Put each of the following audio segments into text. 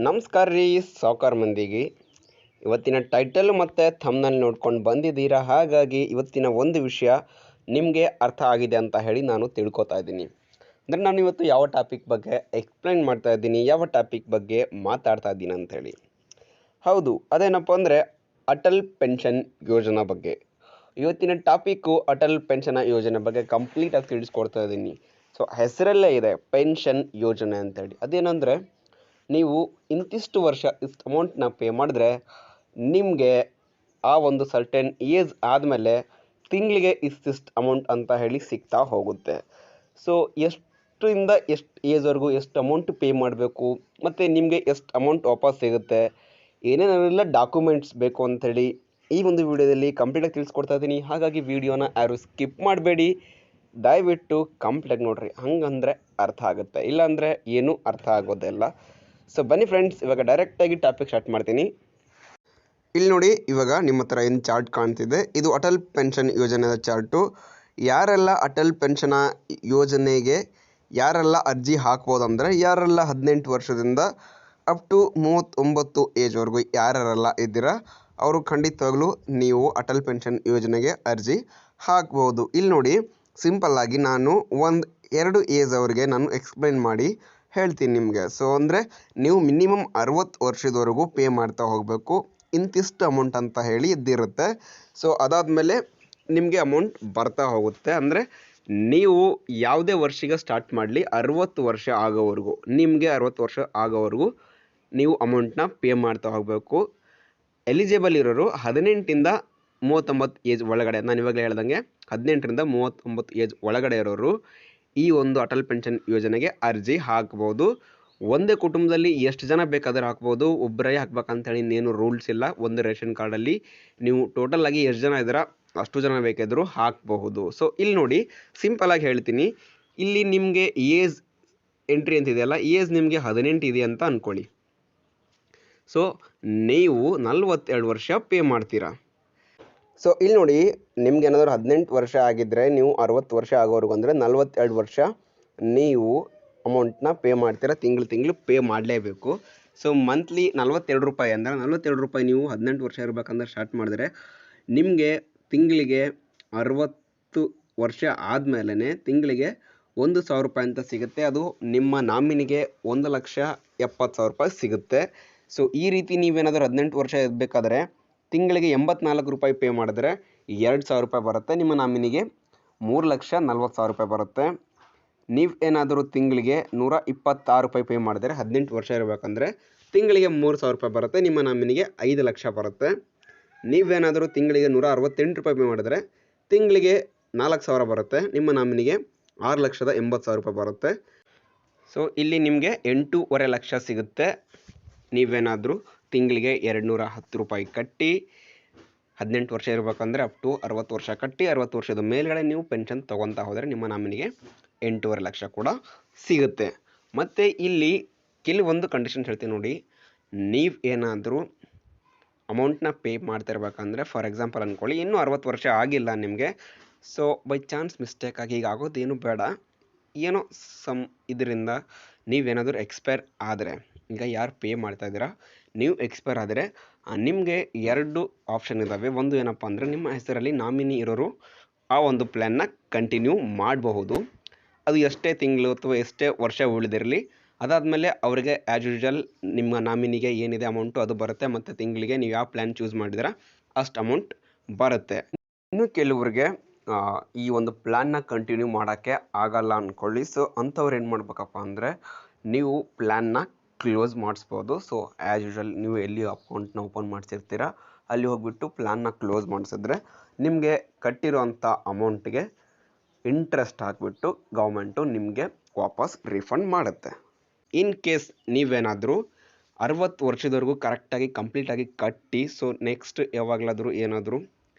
ನಮಸ್ಕಾರ ರೀ ಸಾವ್ಕಾರ ಮಂದಿಗೆ. ಇವತ್ತಿನ ಟೈಟಲ್ ಮತ್ತು ಥಂಬ್ನೇಲ್ ನೋಡ್ಕೊಂಡು ಬಂದಿದ್ದೀರಾ, ಹಾಗಾಗಿ ಇವತ್ತಿನ ಒಂದು ವಿಷಯ ನಿಮಗೆ ಅರ್ಥ ಆಗಿದೆ ಅಂತ ಹೇಳಿ ನಾನು ತಿಳ್ಕೊತಾ ಇದ್ದೀನಿ. ಅಂದರೆ ನಾನು ಇವತ್ತು ಯಾವ ಟಾಪಿಕ್ ಬಗ್ಗೆ ಎಕ್ಸ್ಪ್ಲೈನ್ ಮಾಡ್ತಾ ಇದ್ದೀನಿ, ಯಾವ ಟಾಪಿಕ್ ಬಗ್ಗೆ ಮಾತಾಡ್ತಾ ಇದ್ದೀನಿ ಅಂಥೇಳಿ. ಹೌದು, ಅದೇನಪ್ಪ ಅಂದರೆ ಅಟಲ್ ಪೆನ್ಷನ್ ಯೋಜನಾ ಬಗ್ಗೆ. ಇವತ್ತಿನ ಟಾಪಿಕ್ಕು ಅಟಲ್ ಪೆನ್ಷನ್ ಯೋಜನೆ ಬಗ್ಗೆ ಕಂಪ್ಲೀಟಾಗಿ ತಿಳಿಸ್ಕೊಡ್ತಾ ಇದ್ದೀನಿ. ಸೊ ಹೆಸರಲ್ಲೇ ಇದೆ ಪೆನ್ಷನ್ ಯೋಜನೆ ಅಂತೇಳಿ. ಅದೇನೆಂದರೆ ನೀವು ಇಂತಿಷ್ಟು ವರ್ಷ ಇಷ್ಟು ಅಮೌಂಟ್ನ ಪೇ ಮಾಡಿದ್ರೆ ನಿಮಗೆ ಆ ಒಂದು ಸರ್ಟೆನ್ ಏಜ್ ಆದಮೇಲೆ ತಿಂಗಳಿಗೆ ಇಷ್ಟಿಷ್ಟು ಅಮೌಂಟ್ ಅಂತ ಹೇಳಿ ಸಿಗ್ತಾ ಹೋಗುತ್ತೆ. ಸೊ ಎಷ್ಟರಿಂದ ಎಷ್ಟು ಏಜ್ವರೆಗೂ ಎಷ್ಟು ಅಮೌಂಟ್ ಪೇ ಮಾಡಬೇಕು ಮತ್ತು ನಿಮಗೆ ಎಷ್ಟು ಅಮೌಂಟ್ ವಾಪಸ್ ಸಿಗುತ್ತೆ, ಏನೇನೆಲ್ಲ ಡಾಕ್ಯುಮೆಂಟ್ಸ್ ಬೇಕು ಅಂಥೇಳಿ ಈ ಒಂದು ವಿಡಿಯೋದಲ್ಲಿ ಕಂಪ್ಲೀಟಾಗಿ ತಿಳಿಸ್ಕೊಡ್ತಾ ಇದ್ದೀನಿ. ಹಾಗಾಗಿ ವಿಡಿಯೋನ ಯಾರು ಸ್ಕಿಪ್ ಮಾಡಬೇಡಿ, ದಯವಿಟ್ಟು ಕಂಪ್ಲೀಟಾಗಿ ನೋಡಿರಿ. ಹಂಗಂದರೆ ಅರ್ಥ ಆಗುತ್ತೆ, ಇಲ್ಲಾಂದರೆ ಏನೂ ಅರ್ಥ ಆಗೋದಿಲ್ಲ. ಸೊ ಬನ್ನಿ ಫ್ರೆಂಡ್ಸ್, ಇವಾಗ ಡೈರೆಕ್ಟಾಗಿ ಟಾಪಿಕ್ ಸ್ಟಾರ್ಟ್ ಮಾಡ್ತೀನಿ. ಇಲ್ಲಿ ನೋಡಿ, ಇವಾಗ ನಿಮ್ಮ ಹತ್ರ ಏನು ಚಾರ್ಟ್ ಕಾಣ್ತಿದೆ, ಇದು ಅಟಲ್ ಪೆನ್ಷನ್ ಯೋಜನೆಯ ಚಾರ್ಟು. ಯಾರೆಲ್ಲ ಅಟಲ್ ಪೆನ್ಷನ್ ಯೋಜನೆಗೆ ಯಾರೆಲ್ಲ ಅರ್ಜಿ ಹಾಕ್ಬೋದು ಅಂದರೆ, ಯಾರೆಲ್ಲ 18 ವರ್ಷದಿಂದ ಅಪ್ ಟು 39 ಏಜ್ವರೆಗೂ ಯಾರೆಲ್ಲ ಇದ್ದೀರಾ ಅವರು ಖಂಡಿತವಾಗ್ಲೂ ನೀವು ಅಟಲ್ ಪೆನ್ಷನ್ ಯೋಜನೆಗೆ ಅರ್ಜಿ ಹಾಕ್ಬೋದು. ಇಲ್ಲಿ ನೋಡಿ, ಸಿಂಪಲ್ಲಾಗಿ ನಾನು 1-2 ಏಜ್ ಅವರಿಗೆ ನಾನು ಎಕ್ಸ್ಪ್ಲೈನ್ ಮಾಡಿ ಹೇಳ್ತೀನಿ ನಿಮಗೆ. ಸೊ ಅಂದರೆ ನೀವು ಮಿನಿಮಮ್ 60 ವರ್ಷದವರೆಗೂ ಪೇ ಮಾಡ್ತಾ ಹೋಗಬೇಕು. ಇಂತಿಷ್ಟು ಅಮೌಂಟ್ ಅಂತ ಹೇಳಿ ಇದ್ದಿರುತ್ತೆ. ಸೊ ಅದಾದಮೇಲೆ ನಿಮಗೆ ಅಮೌಂಟ್ ಬರ್ತಾ ಹೋಗುತ್ತೆ. ಅಂದರೆ ನೀವು ಯಾವುದೇ ವರ್ಷಿಗೆ ಸ್ಟಾರ್ಟ್ ಮಾಡಲಿ, 60 ವರ್ಷ ಆಗೋವರೆಗೂ, ನಿಮಗೆ 60 ವರ್ಷ ಆಗೋವರೆಗೂ ನೀವು ಅಮೌಂಟ್ನ ಪೇ ಮಾಡ್ತಾ ಹೋಗಬೇಕು. ಎಲಿಜಿಬಲ್ ಇರೋರು 18ಇಂದ 39 ಏಜ್ ಒಳಗಡೆ, ನಾನು ಇವಾಗಲೇ ಹೇಳ್ದಂಗೆ 18ರಿಂದ 39 ಏಜ್ ಒಳಗಡೆ ಇರೋರು ಈ ಒಂದು ಅಟಲ್ ಪೆನ್ಷನ್ ಯೋಜನೆಗೆ ಅರ್ಜಿ ಹಾಕ್ಬೋದು. ಒಂದೇ ಕುಟುಂಬದಲ್ಲಿ ಎಷ್ಟು ಜನ ಬೇಕಾದರೂ ಹಾಕ್ಬೋದು, ಒಬ್ಬರೇ ಹಾಕ್ಬೇಕಂತೇಳಿ ಇನ್ನೇನು ರೂಲ್ಸ್ ಇಲ್ಲ. ಒಂದು ರೇಷನ್ ಕಾರ್ಡಲ್ಲಿ ನೀವು ಟೋಟಲಾಗಿ ಎಷ್ಟು ಜನ ಇದ್ದೀರಾ ಅಷ್ಟು ಜನ ಬೇಕಾದರೂ ಹಾಕಬಹುದು. ಸೊ ಇಲ್ಲಿ ನೋಡಿ, ಸಿಂಪಲಾಗಿ ಹೇಳ್ತೀನಿ. ಇಲ್ಲಿ ನಿಮಗೆ ಏಜ್ ಎಂಟ್ರಿ ಅಂತಿದೆಯಲ್ಲ, ಏಜ್ ನಿಮಗೆ 18 ಇದೆ ಅಂತ ಅಂದ್ಕೊಳ್ಳಿ. ಸೊ ನೀವು 42 ವರ್ಷ ಪೇ ಮಾಡ್ತೀರಾ. ಸೊ ಇಲ್ಲಿ ನೋಡಿ, ನಿಮ್ಗೆ ಏನಾದರೂ 18 ವರ್ಷ ಆಗಿದ್ದರೆ ನೀವು 60 ವರ್ಷ ಆಗೋವರೆಗೂ ಅಂದರೆ 42 ವರ್ಷ ನೀವು ಅಮೌಂಟ್ನ ಪೇ ಮಾಡ್ತೀರಾ. ತಿಂಗಳು ಪೇ ಮಾಡಲೇಬೇಕು. ಸೊ ಮಂತ್ಲಿ 42 ರೂಪಾಯಿ ಅಂದರೆ 42 ರೂಪಾಯಿ ನೀವು 18 ವರ್ಷ ಇರಬೇಕಂದ್ರೆ ಸ್ಟಾರ್ಟ್ ಮಾಡಿದ್ರೆ ನಿಮಗೆ ತಿಂಗಳಿಗೆ 60 ವರ್ಷ ಆದಮೇಲೆ ತಿಂಗಳಿಗೆ 1,000 ರೂಪಾಯಿ ಅಂತ ಸಿಗುತ್ತೆ. ಅದು ನಿಮ್ಮ ನಾಮಿನಿಗೆ 1,70,000 ರೂಪಾಯಿ ಸಿಗುತ್ತೆ. ಸೊ ಈ ರೀತಿ ನೀವೇನಾದರೂ 18 ವರ್ಷ ಇರಬೇಕಾದ್ರೆ ತಿಂಗಳಿಗೆ 84 ರೂಪಾಯಿ ಪೇ ಮಾಡಿದ್ರೆ 2,000 ರೂಪಾಯಿ ಬರುತ್ತೆ. ನಿಮ್ಮ ನಾಮಿನಿಗೆ 3,40,000 ರೂಪಾಯಿ ಬರುತ್ತೆ. ನೀವು ಏನಾದರೂ ತಿಂಗಳಿಗೆ 126 ರೂಪಾಯಿ ಪೇ ಮಾಡಿದ್ರೆ 18 ವರ್ಷ ಇರಬೇಕಂದ್ರೆ ತಿಂಗಳಿಗೆ 3,000 ರೂಪಾಯಿ ಬರುತ್ತೆ. ನಿಮ್ಮ ನಾಮಿನಿಗೆ 5 ಲಕ್ಷ ಬರುತ್ತೆ. ನೀವೇನಾದರೂ ತಿಂಗಳಿಗೆ 168 ರೂಪಾಯಿ ಪೇ ಮಾಡಿದ್ರೆ ತಿಂಗಳಿಗೆ 4,000 ಬರುತ್ತೆ. ನಿಮ್ಮ ನಾಮಿನಿಗೆ 6,80,000 ರೂಪಾಯಿ ಬರುತ್ತೆ. ಸೊ ಇಲ್ಲಿ ನಿಮಗೆ 8.5 ಲಕ್ಷ ಸಿಗುತ್ತೆ. ನೀವೇನಾದರೂ ತಿಂಗಳಿಗೆ 210 ರೂಪಾಯಿ ಕಟ್ಟಿ 18 ವರ್ಷ ಇರಬೇಕಂದ್ರೆ ಅಪ್ ಟು 60 ವರ್ಷ ಕಟ್ಟಿ 60 ವರ್ಷದ ಮೇಲ್ಗಡೆ ನೀವು ಪೆನ್ಷನ್ ತೊಗೊತಾ ಹೋದರೆ ನಿಮ್ಮ ನಾಮಿನಿಗೆ 8.5 ಲಕ್ಷ ಕೂಡ ಸಿಗುತ್ತೆ. ಮತ್ತು ಇಲ್ಲಿ ಕೆಲವೊಂದು ಕಂಡೀಷನ್ಸ್ ಹೇಳ್ತೀನಿ ನೋಡಿ. ನೀವು ಏನಾದರೂ ಅಮೌಂಟ್ನ ಪೇ ಮಾಡ್ತಿರ್ಬೇಕಂದ್ರೆ, ಫಾರ್ ಎಕ್ಸಾಂಪಲ್ ಅಂದ್ಕೊಳ್ಳಿ, ಇನ್ನೂ 60 ವರ್ಷ ಆಗಿಲ್ಲ ನಿಮಗೆ. ಸೊ ಬೈ ಚಾನ್ಸ್ ಮಿಸ್ಟೇಕ್ ಆಗಿ ಈಗ ಆಗೋದೇನು ಬೇಡ, ಏನೋ ಸಮ್ ಇದರಿಂದ ನೀವೇನಾದರೂ ಎಕ್ಸ್ಪೈರ್ ಆದರೆ, ಈಗ ಯಾರು ಪೇ ಮಾಡ್ತಾಯಿದ್ದೀರಾ ನೀವು ಎಕ್ಸ್ಪೈರ್ ಆದರೆ ನಿಮಗೆ 2 ಆಪ್ಷನ್ ಇದ್ದಾವೆ. ಒಂದು ಏನಪ್ಪ ಅಂದರೆ, ನಿಮ್ಮ ಹೆಸರಲ್ಲಿ ನಾಮಿನಿ ಇರೋರು ಆ ಒಂದು ಪ್ಲ್ಯಾನ್ನ ಕಂಟಿನ್ಯೂ ಮಾಡಬಹುದು. ಅದು ಎಷ್ಟೇ ತಿಂಗಳು ಅಥವಾ ಎಷ್ಟೇ ವರ್ಷ ಉಳಿದಿರಲಿ. ಅದಾದಮೇಲೆ ಅವರಿಗೆ ಆ್ಯಸ್ ಯೂಶ್ವಲ್ ನಿಮ್ಮ ನಾಮಿನಿಗೆ ಏನಿದೆ ಅಮೌಂಟು ಅದು ಬರುತ್ತೆ. ಮತ್ತು ತಿಂಗಳಿಗೆ ನೀವು ಯಾವ ಪ್ಲ್ಯಾನ್ ಚೂಸ್ ಮಾಡಿದ್ದೀರಾ ಅಷ್ಟು ಅಮೌಂಟ್ ಬರುತ್ತೆ. ಇನ್ನು ಕೆಲವ್ರಿಗೆ ಈ ಒಂದು ಪ್ಲ್ಯಾನ್ನ ಕಂಟಿನ್ಯೂ ಮಾಡೋಕ್ಕೆ ಆಗಲ್ಲ ಅಂದ್ಕೊಳ್ಳಿ. ಸೊ ಅಂಥವ್ರು ಏನು ಮಾಡ್ಬೇಕಪ್ಪ ಅಂದರೆ, ನೀವು ಪ್ಲ್ಯಾನ್ನ ಕ್ಲೋಸ್ ಮಾಡಿಸ್ಬೋದು. ಸೊ ಆ್ಯಸ್ ಯೂಶ್ವಲ್ ನೀವು ಎಲ್ಲಿ ಅಕೌಂಟ್ನ ಓಪನ್ ಮಾಡಿಸಿರ್ತೀರ ಅಲ್ಲಿ ಹೋಗ್ಬಿಟ್ಟು ಪ್ಲ್ಯಾನ್ನ ಕ್ಲೋಸ್ ಮಾಡಿಸಿದ್ರೆ ನಿಮಗೆ ಕಟ್ಟಿರೋಂಥ ಅಮೌಂಟ್ಗೆ ಇಂಟ್ರೆಸ್ಟ್ ಹಾಕಿಬಿಟ್ಟು ಗೌರ್ಮೆಂಟು ನಿಮಗೆ ವಾಪಸ್ ರಿಫಂಡ್ ಮಾಡುತ್ತೆ. ಇನ್ ಕೇಸ್ ನೀವೇನಾದರೂ 60 ವರ್ಷದವರೆಗೂ ಕರೆಕ್ಟಾಗಿ ಕಂಪ್ಲೀಟಾಗಿ ಕಟ್ಟಿ, ಸೊ ನೆಕ್ಸ್ಟ್ ಯಾವಾಗಲಾದರೂ ಏನಾದರೂ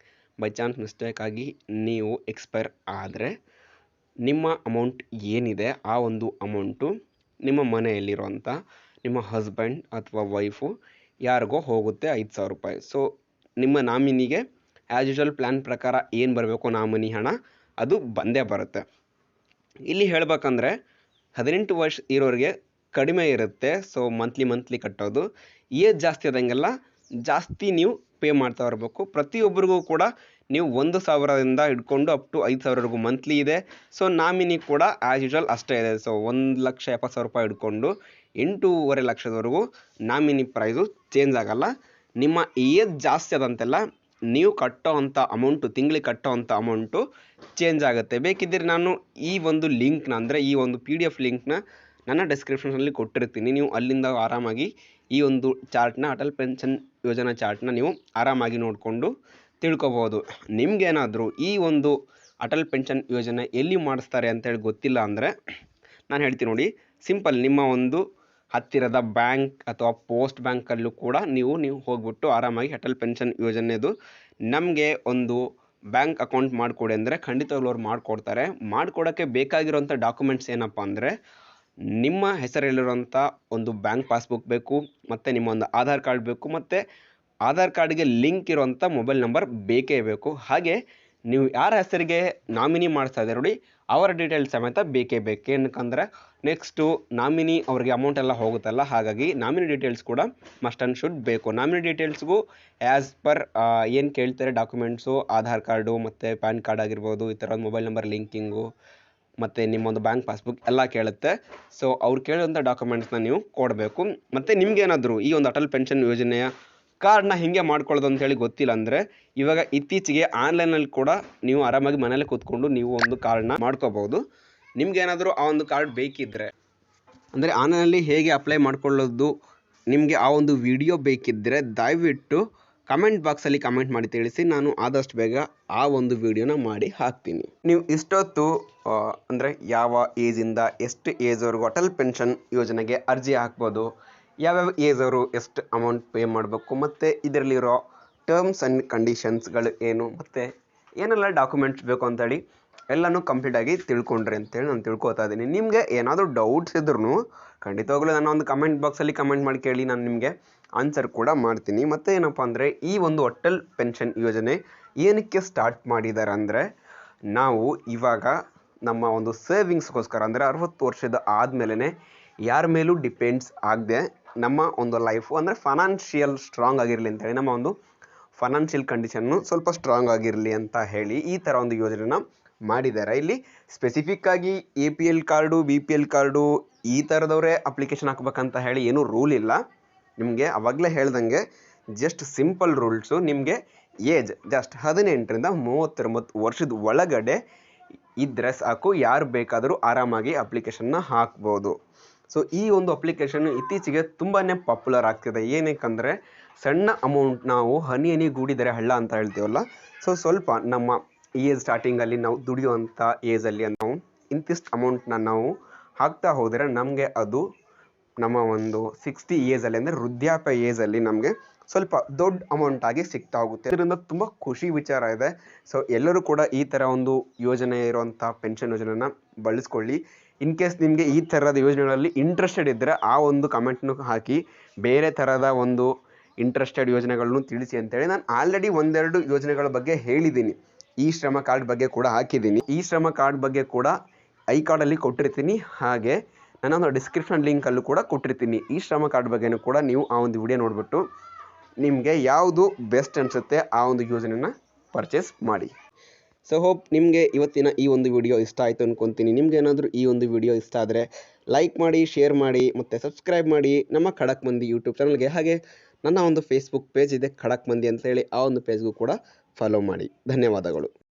ಬೈ ಚಾನ್ಸ್ ಮಿಸ್ಟೇಕ್ ಆಗಿ ನೀವು ಎಕ್ಸ್ಪೈರ್ ಆದರೆ ನಿಮ್ಮ ಅಮೌಂಟ್ ಏನಿದೆ ಆ ಒಂದು ಅಮೌಂಟು ನಿಮ್ಮ ಮನೆಯಲ್ಲಿರುವಂಥ ನಿಮ್ಮ ಹಸ್ಬೆಂಡ್ ಅಥವಾ ವೈಫು ಯಾರಿಗೋ ಹೋಗುತ್ತೆ 5,000 ರೂಪಾಯಿ. ಸೊ ನಿಮ್ಮ ನಾಮಿನಿಗೆ ಆ್ಯಸ್ ಯೂಶ್ವಲ್ ಪ್ಲ್ಯಾನ್ ಪ್ರಕಾರ ಏನು ಬರಬೇಕು ನಾಮಿನಿ ಹಣ ಅದು ಬಂದೇ ಬರುತ್ತೆ. ಇಲ್ಲಿ ಹೇಳಬೇಕಂದ್ರೆ 18 ವರ್ಷ ಇರೋರಿಗೆ ಕಡಿಮೆ ಇರುತ್ತೆ. ಸೊ ಮಂತ್ಲಿ ಕಟ್ಟೋದು. ಏಜ್ ಜಾಸ್ತಿ ಆದಂಗೆಲ್ಲ ಜಾಸ್ತಿ ನೀವು ಪೇ ಮಾಡ್ತಾ ಇರಬೇಕು. ಪ್ರತಿಯೊಬ್ಬರಿಗೂ ಕೂಡ ನೀವು 1,000ದಿಂದ ಹಿಡ್ಕೊಂಡು ಅಪ್ ಟು 5,000ವರೆಗೂ ಮಂತ್ಲಿ ಇದೆ. ಸೊ ನಾಮಿನಿ ಕೂಡ ಆ್ಯಸ್ ಯೂಶುವಲ್ ಅಷ್ಟೇ ಇದೆ. ಸೊ 1,70,000 ಹಿಡ್ಕೊಂಡು 8.5 ಲಕ್ಷದವರೆಗೂ ನಾಮಿನಿ ಪ್ರೈಸು ಚೇಂಜ್ ಆಗಲ್ಲ. ನಿಮ್ಮ ಏಜ್ ಜಾಸ್ತಿ ಆದಂತೆಲ್ಲ ನೀವು ಕಟ್ಟೋ ಅಂಥ ಅಮೌಂಟು, ತಿಂಗಳಿಗೆ ಕಟ್ಟೋ ಅಂಥ ಅಮೌಂಟು ಚೇಂಜ್ ಆಗುತ್ತೆ. ಬೇಕಿದ್ದರೆ ನಾನು ಈ ಒಂದು ಲಿಂಕ್ನ, ಅಂದರೆ ಈ ಒಂದು PDF ಲಿಂಕ್ನ ನನ್ನ ಡಿಸ್ಕ್ರಿಪ್ಷನಲ್ಲಿ ಕೊಟ್ಟಿರ್ತೀನಿ. ನೀವು ಅಲ್ಲಿಂದ ಆರಾಮಾಗಿ ಈ ಒಂದು ಚಾರ್ಟ್ನ, ಅಟಲ್ ಪೆನ್ಷನ್ ಯೋಜನಾ ಚಾರ್ಟ್ನ ನೀವು ಆರಾಮಾಗಿ ನೋಡಿಕೊಂಡು ತಿಳ್ಕೊಬೋದು. ನಿಮಗೇನಾದರೂ ಈ ಒಂದು ಅಟಲ್ ಪೆನ್ಷನ್ ಯೋಜನೆ ಎಲ್ಲಿ ಮಾಡಿಸ್ತಾರೆ ಅಂತೇಳಿ ಗೊತ್ತಿಲ್ಲ ಅಂದರೆ ನಾನು ಹೇಳ್ತೀನಿ ನೋಡಿ. ಸಿಂಪಲ್, ನಿಮ್ಮ ಒಂದು ಹತ್ತಿರದ ಬ್ಯಾಂಕ್ ಅಥವಾ ಪೋಸ್ಟ್ ಬ್ಯಾಂಕಲ್ಲೂ ಕೂಡ ನೀವು ಹೋಗ್ಬಿಟ್ಟು ಆರಾಮಾಗಿ ಅಟಲ್ ಪೆನ್ಷನ್ ಯೋಜನೆದು ನಮಗೆ ಒಂದು ಬ್ಯಾಂಕ್ ಅಕೌಂಟ್ ಮಾಡಿಕೊಡಿ ಅಂದರೆ ಖಂಡಿತವಾಗ್ಲೂ ಅವ್ರು ಮಾಡಿಕೊಡ್ತಾರೆ. ಮಾಡಿಕೊಡೋಕ್ಕೆ ಬೇಕಾಗಿರೋಂಥ ಡಾಕ್ಯುಮೆಂಟ್ಸ್ ಏನಪ್ಪ ಅಂದರೆ, ನಿಮ್ಮ ಹೆಸರಲ್ಲಿರುವಂಥ ಒಂದು ಬ್ಯಾಂಕ್ ಪಾಸ್ಬುಕ್ ಬೇಕು, ಮತ್ತು ನಿಮ್ಮ ಒಂದು ಆಧಾರ್ ಕಾರ್ಡ್ ಬೇಕು, ಮತ್ತು ಆಧಾರ್ ಕಾರ್ಡ್ಗೆ ಲಿಂಕ್ ಇರುವಂಥ ಮೊಬೈಲ್ ನಂಬರ್ ಬೇಕೇ ಬೇಕು. ಹಾಗೆ ನೀವು ಯಾರ ಹೆಸರಿಗೆ ನಾಮಿನಿ ಮಾಡಿಸ್ತಾ ಇದ್ದಾರೆ ನೋಡಿ, ಅವರ ಡೀಟೇಲ್ಸ್ ಸಮೇತ ಬೇಕೇ ಬೇಕು. ಏನಕ್ಕಂದರೆ ನೆಕ್ಸ್ಟು ನಾಮಿನಿ ಅವ್ರಿಗೆ ಅಮೌಂಟ್ ಎಲ್ಲ ಹೋಗುತ್ತಲ್ಲ, ಹಾಗಾಗಿ ನಾಮಿನಿ ಡೀಟೇಲ್ಸ್ ಕೂಡ ಮಸ್ಟ್ ಆ್ಯಂಡ್ ಶುಡ್ ಬೇಕು. ನಾಮಿನಿ ಡೀಟೇಲ್ಸ್ಗೂ ಆ್ಯಸ್ ಪರ್ ಏನು ಕೇಳ್ತಾರೆ ಡಾಕ್ಯುಮೆಂಟ್ಸು, ಆಧಾರ್ ಕಾರ್ಡು ಮತ್ತು ಪ್ಯಾನ್ ಕಾರ್ಡ್ ಆಗಿರ್ಬೋದು, ಈ ಥರ ಮೊಬೈಲ್ ನಂಬರ್ ಲಿಂಕಿಂಗು, ಮತ್ತು ನಿಮ್ಮೊಂದು ಬ್ಯಾಂಕ್ ಪಾಸ್ಬುಕ್ ಎಲ್ಲ ಕೇಳುತ್ತೆ. ಸೊ ಅವ್ರು ಕೇಳುವಂಥ ಡಾಕ್ಯುಮೆಂಟ್ಸ್ನ ನೀವು ಕೊಡಬೇಕು. ಮತ್ತು ನಿಮಗೇನಾದರೂ ಈ ಒಂದು ಅಟಲ್ ಪೆನ್ಷನ್ ಯೋಜನೆಯ ಕಾರ್ಡ್ನ ಹಿಂಗೆ ಮಾಡ್ಕೊಳ್ಳೋದು ಅಂತೇಳಿ ಗೊತ್ತಿಲ್ಲ ಅಂದರೆ, ಇವಾಗ ಇತ್ತೀಚೆಗೆ ಆನ್ಲೈನಲ್ಲಿ ಕೂಡ ನೀವು ಆರಾಮಾಗಿ ಮನೇಲಿ ಕೂತ್ಕೊಂಡು ನೀವು ಒಂದು ಕಾರ್ಡ್ನ ಮಾಡ್ಕೋಬೋದು. ನಿಮಗೇನಾದರೂ ಆ ಒಂದು ಕಾರ್ಡ್ ಬೇಕಿದ್ದರೆ, ಅಂದರೆ ಆನ್ಲೈನಲ್ಲಿ ಹೇಗೆ ಅಪ್ಲೈ ಮಾಡ್ಕೊಳ್ಳೋದು, ನಿಮಗೆ ಆ ಒಂದು ವಿಡಿಯೋ ಬೇಕಿದ್ದರೆ ದಯವಿಟ್ಟು ಕಮೆಂಟ್ ಬಾಕ್ಸಲ್ಲಿ ಕಮೆಂಟ್ ಮಾಡಿ ತಿಳಿಸಿ. ನಾನು ಆದಷ್ಟು ಬೇಗ ಆ ಒಂದು ವಿಡಿಯೋನ ಮಾಡಿ ಹಾಕ್ತೀನಿ. ನೀವು ಇಷ್ಟೊತ್ತು ಅಂದರೆ ಯಾವ ಏಜಿಂದ ಎಷ್ಟು ಏಜ್ವರೆಗೂ ಅಟಲ್ ಪೆನ್ಷನ್ ಯೋಜನೆಗೆ ಅರ್ಜಿ ಹಾಕ್ಬೋದು, ಯಾವ್ಯಾವ ಏಜ್ ಅವರು ಎಷ್ಟು ಅಮೌಂಟ್ ಪೇ ಮಾಡಬೇಕು, ಮತ್ತು ಇದರಲ್ಲಿರೋ ಟರ್ಮ್ಸ್ ಆ್ಯಂಡ್ ಕಂಡೀಷನ್ಸ್ಗಳು ಏನು, ಮತ್ತು ಏನೆಲ್ಲ ಡಾಕ್ಯುಮೆಂಟ್ಸ್ ಬೇಕು ಅಂತೇಳಿ ಎಲ್ಲನೂ ಕಂಪ್ಲೀಟಾಗಿ ತಿಳ್ಕೊಂಡ್ರಿ ಅಂತೇಳಿ ನಾನು ತಿಳ್ಕೊತಾ ಇದ್ದೀನಿ. ನಿಮಗೆ ಏನಾದರೂ ಡೌಟ್ಸ್ ಇದ್ರೂ ಖಂಡಿತವಾಗ್ಲೂ ನನ್ನ ಒಂದು ಕಮೆಂಟ್ ಬಾಕ್ಸಲ್ಲಿ ಕಮೆಂಟ್ ಮಾಡಿ ಕೇಳಿ, ನಾನು ನಿಮಗೆ ಆನ್ಸರ್ ಕೂಡ ಮಾಡ್ತೀನಿ. ಮತ್ತು ಏನಪ್ಪ ಅಂದರೆ, ಈ ಒಂದು ಅಟಲ್ ಪೆನ್ಷನ್ ಯೋಜನೆ ಏನಕ್ಕೆ ಸ್ಟಾರ್ಟ್ ಮಾಡಿದ್ದಾರೆ ಅಂದರೆ, ನಾವು ಇವಾಗ ನಮ್ಮ ಒಂದು ಸೇವಿಂಗ್ಸ್ಗೋಸ್ಕರ, ಅಂದರೆ 60 ವರ್ಷದ ಆದಮೇಲೆ ಯಾರ ಮೇಲೂ ಡಿಪೆಂಡ್ಸ್ ಆಗದೆ ನಮ್ಮ ಒಂದು ಲೈಫು, ಅಂದರೆ ಫೈನಾನ್ಷಿಯಲ್ ಸ್ಟ್ರಾಂಗ್ ಆಗಿರಲಿ ಅಂತೇಳಿ, ನಮ್ಮ ಒಂದು ಫೈನಾನ್ಷಿಯಲ್ ಕಂಡೀಷನ್ನು ಸ್ವಲ್ಪ ಸ್ಟ್ರಾಂಗ್ ಆಗಿರಲಿ ಅಂತ ಹೇಳಿ ಈ ಥರ ಒಂದು ಯೋಜನೆನ ಮಾಡಿದ್ದಾರೆ. ಇಲ್ಲಿ ಸ್ಪೆಸಿಫಿಕ್ಕಾಗಿ APL ಕಾರ್ಡು, BPL ಕಾರ್ಡು ಈ ಥರದವರೇ ಅಪ್ಲಿಕೇಶನ್ ಹಾಕ್ಬೇಕಂತ ಹೇಳಿ ಏನೂ ರೂಲ್ ಇಲ್ಲ. ನಿಮಗೆ ಆವಾಗಲೇ ಹೇಳ್ದಂಗೆ ಜಸ್ಟ್ ಸಿಂಪಲ್ ರೂಲ್ಸು. ನಿಮಗೆ ಏಜ್ ಜಸ್ಟ್ 18ರಿಂದ 39 ವರ್ಷದ ಒಳಗಡೆ ಇದ್ದರೆ ಸಾಕು, ಯಾರು ಬೇಕಾದರೂ ಆರಾಮಾಗಿ ಅಪ್ಲಿಕೇಶನ್ನ ಹಾಕ್ಬೋದು. ಸೊ ಈ ಒಂದು ಅಪ್ಲಿಕೇಶನ್ ಇತ್ತೀಚೆಗೆ ತುಂಬಾ ಪಾಪ್ಯುಲರ್ ಆಗ್ತಿದೆ. ಏನಕ್ಕಂದರೆ, ಸಣ್ಣ ಅಮೌಂಟ್, ನಾವು ಹನಿ ಗೂಡಿದರೆ ಹಳ್ಳ ಅಂತ ಹೇಳ್ತೀವಲ್ಲ, ಸೊ ಸ್ವಲ್ಪ ನಮ್ಮ ಏಜ್ ಸ್ಟಾರ್ಟಿಂಗಲ್ಲಿ ನಾವು ದುಡಿಯುವಂಥ ಏಜಲ್ಲಿ ನಾವು ಇಂತಿಷ್ಟು ಅಮೌಂಟ್ನ ನಾವು ಹಾಕ್ತಾ ಹೋದರೆ ನಮಗೆ ಅದು ನಮ್ಮ ಒಂದು 60 ಏಜಲ್ಲಿ, ಅಂದರೆ ವೃದ್ಧಾಪ್ಯ ಏಜಲ್ಲಿ ನಮಗೆ ಸ್ವಲ್ಪ ದೊಡ್ಡ ಅಮೌಂಟ್ ಆಗಿ ಸಿಗ್ತಾ ಹೋಗುತ್ತೆ. ಇದರಿಂದ ತುಂಬ ಖುಷಿ ವಿಚಾರ ಇದೆ. ಸೊ ಎಲ್ಲರೂ ಕೂಡ ಈ ಥರ ಒಂದು ಯೋಜನೆ ಇರುವಂಥ ಪೆನ್ಷನ್ ಯೋಜನೆನ ಬಳಸ್ಕೊಳ್ಳಿ. ಇನ್ ಕೇಸ್ ನಿಮಗೆ ಈ ಥರದ ಯೋಜನೆಗಳಲ್ಲಿ ಇಂಟ್ರೆಸ್ಟೆಡ್ ಇದ್ದರೆ ಆ ಒಂದು ಕಮೆಂಟ್ನು ಹಾಕಿ, ಬೇರೆ ಥರದ ಒಂದು ಇಂಟ್ರೆಸ್ಟೆಡ್ ಯೋಜನೆಗಳನ್ನು ತಿಳಿಸಿ ಅಂತೇಳಿ. ನಾನು ಆಲ್ರೆಡಿ ಒಂದೆರಡು ಯೋಜನೆಗಳ ಬಗ್ಗೆ ಹೇಳಿದ್ದೀನಿ. ಈ ಶ್ರಮ ಕಾರ್ಡ್ ಬಗ್ಗೆ ಕೂಡ ಹಾಕಿದ್ದೀನಿ. ಈ ಶ್ರಮ ಕಾರ್ಡ್ ಬಗ್ಗೆ ಕೂಡ ಐಕಾರ್ಡಲ್ಲಿ ಕೊಟ್ಟಿರ್ತೀನಿ, ಹಾಗೆ ನಾನೊಂದು ಡಿಸ್ಕ್ರಿಪ್ಷನ್ ಲಿಂಕಲ್ಲೂ ಕೂಡ ಕೊಟ್ಟಿರ್ತೀನಿ. ಈ ಶ್ರಮ ಕಾರ್ಡ್ ಬಗ್ಗೆಯೂ ಕೂಡ ನೀವು ಆ ಒಂದು ವಿಡಿಯೋ ನೋಡಿಬಿಟ್ಟು ನಿಮಗೆ ಯಾವುದು ಬೆಸ್ಟ್ ಅನಿಸುತ್ತೆ ಆ ಒಂದು ಯೋಜನೆನ ಪರ್ಚೇಸ್ ಮಾಡಿ. ಸೊ ಹೋಪ್ ನಿಮಗೆ ಇವತ್ತಿನ ಈ ಒಂದು ವಿಡಿಯೋ ಇಷ್ಟ ಆಯಿತು ಅಂದ್ಕೊತೀನಿ. ನಿಮ್ಗೇನಾದರೂ ಈ ಒಂದು ವಿಡಿಯೋ ಇಷ್ಟ ಆದರೆ ಲೈಕ್ ಮಾಡಿ, ಶೇರ್ ಮಾಡಿ, ಮತ್ತು ಸಬ್ಸ್ಕ್ರೈಬ್ ಮಾಡಿ ನಮ್ಮ ಖಡಕ್ ಮಂದಿ ಯೂಟ್ಯೂಬ್ ಚಾನಲ್ಗೆ. ಹಾಗೆ ನನ್ನ ಒಂದು ಫೇಸ್ಬುಕ್ ಪೇಜ್ ಇದೆ ಖಡಕ್ ಮಂದಿ ಅಂತೇಳಿ, ಆ ಒಂದು ಪೇಜ್ಗೂ ಕೂಡ ಫಾಲೋ ಮಾಡಿ. ಧನ್ಯವಾದಗಳು.